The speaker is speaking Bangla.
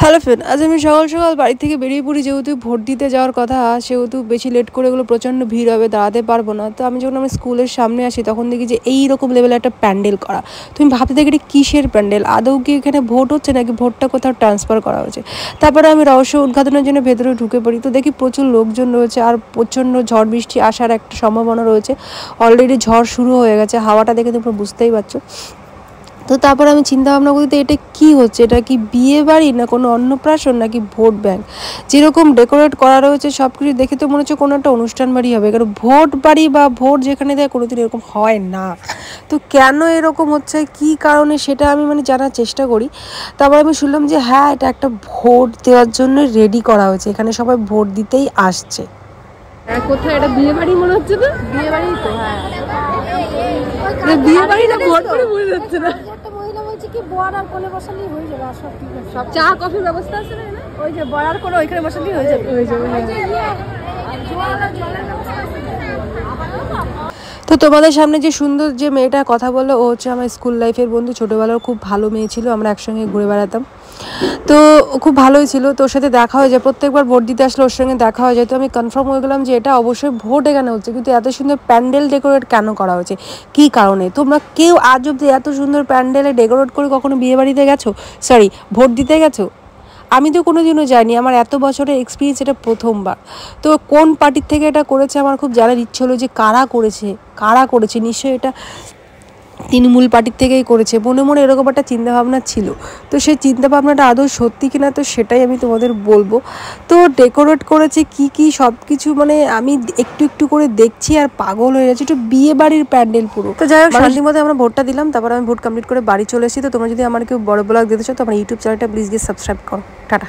হ্যালো ফ্রেন্ড, আজ আমি সকাল সকাল বাড়ি থেকে বেরিয়ে পড়ি। যেহেতু ভোট দিতে যাওয়ার কথা, সেহেতু বেশি লেট করে এগুলো প্রচণ্ড ভিড় হবে, দাঁড়াতে পারবো না। তো আমি যখন আমি স্কুলের সামনে আসি তখন দেখি যে এইরকম লেভেলে একটা প্যান্ডেল করা। তুমি ভাবতে দেখি এটা কিসের প্যান্ডেল, আদৌ কি এখানে ভোট হচ্ছে নাকি ভোটটা কোথাও ট্রান্সফার করা হয়েছে। তারপরে আমি রহস্য উদ্ঘাটনের জন্য ভেতরে ঢুকে পড়ি। তো দেখি প্রচুর লোকজন রয়েছে আর প্রচণ্ড ঝড় বৃষ্টি আসার একটা সম্ভাবনা রয়েছে। অলরেডি ঝড় শুরু হয়ে গেছে, হাওয়াটা দেখে তোমরা বুঝতেই পারছো। তো তারপর আমি চিন্তা ভাবনা করতে এটা কি হচ্ছে, এটা কি বিয়ে বাড়ি না কোনো অন্নপ্রাশন নাকি ভোট ব্যাংক। যেরকম ডেকোরেট করা রয়েছে সব কিছু দেখে তো মনে হচ্ছে কোনো একটা অনুষ্ঠান বাড়ি হবে, কারণ ভোট বাড়ি বা ভোট যেখানে দেয় কোনোদিন এরকম হয় না। তো কেন এরকম হচ্ছে, কি কারণে, সেটা আমি জানার চেষ্টা করি। তারপর আমি শুনলাম যে হ্যাঁ, এটা একটা ভোট দেওয়ার জন্য রেডি করা হয়েছে, এখানে সবাই ভোট দিতেই আসছে। কোথায় এটা বিয়ে বাড়ি মনে হচ্ছে না? বিয়ে বাড়ি তো, হ্যাঁ বিয়ে বাড়ি না ভোট বাড়ি মনে হচ্ছে না। কি বড় আর কোলে বসালেই হয়ে যাবে, আর সব ঠিক আছে। সব চা কফির ব্যবস্থা আছে না? ওই যে বড় আর কোলে ওইখানে বসালেই হয়ে যাবে। তো তোমাদের সামনে যে সুন্দর যে মেয়েটা কথা বললো, ও হচ্ছে আমার স্কুল লাইফের বন্ধু। ছোটোবেলার খুব ভালো মেয়ে ছিল, আমরা একসঙ্গে ঘুরে বেড়াতাম। তো খুব ভালোই ছিল, তোর সাথে দেখা হয়ে যায়, প্রত্যেকবার ভোট দিতে আসলে ওর সঙ্গে দেখা হয়ে যায়। তো আমি কনফার্ম হয়ে গেলাম যে এটা অবশ্যই ভোট এখানে হচ্ছে, কিন্তু এত সুন্দর প্যান্ডেল ডেকোরেট কেন করা হয়েছে, কী কারণে। তোমরা কেউ আজ অব্দি এত সুন্দর প্যান্ডেলে ডেকোরেট করে কখনো বিয়ে বাড়িতে গেছো, সরি ভোট দিতে গেছো? আমি তো কোনো দিনও যাইনি, আমার এত বছরের এক্সপিরিয়েন্স এটা প্রথমবার। তো কোন পার্টির থেকে এটা করেছে আমার খুব জানার ইচ্ছে হলো, যে কারা করেছে। নিশ্চয়ই এটা তৃণমূল পার্টির থেকেই করেছে, মনে মনে এরকম একটা চিন্তাভাবনা ছিল। তো সেই চিন্তাভাবনাটা আদৌ সত্যি কিনা, তো সেটাই আমি তোমাদের বলবো। তো ডেকোরেট করেছে কি সব কিছু, আমি একটু একটু করে দেখছি আর পাগল হয়ে যাচ্ছি, একটু বিয়ে বাড়ির প্যান্ডেল পুরো। তো যাই হোক, শান্তির মধ্যে আমরা ভোটটা দিলাম, তারপর আমি ভোট কমপ্লিট করে বাড়ি চলে এসেছি। তো তোমরা যদি আমার কেউ বড় ব্লগ দিতে চাও তো আমার ইউটিউব চ্যানেলটা প্লিজ গিয়ে সাবস্ক্রাইব করো। টাটা।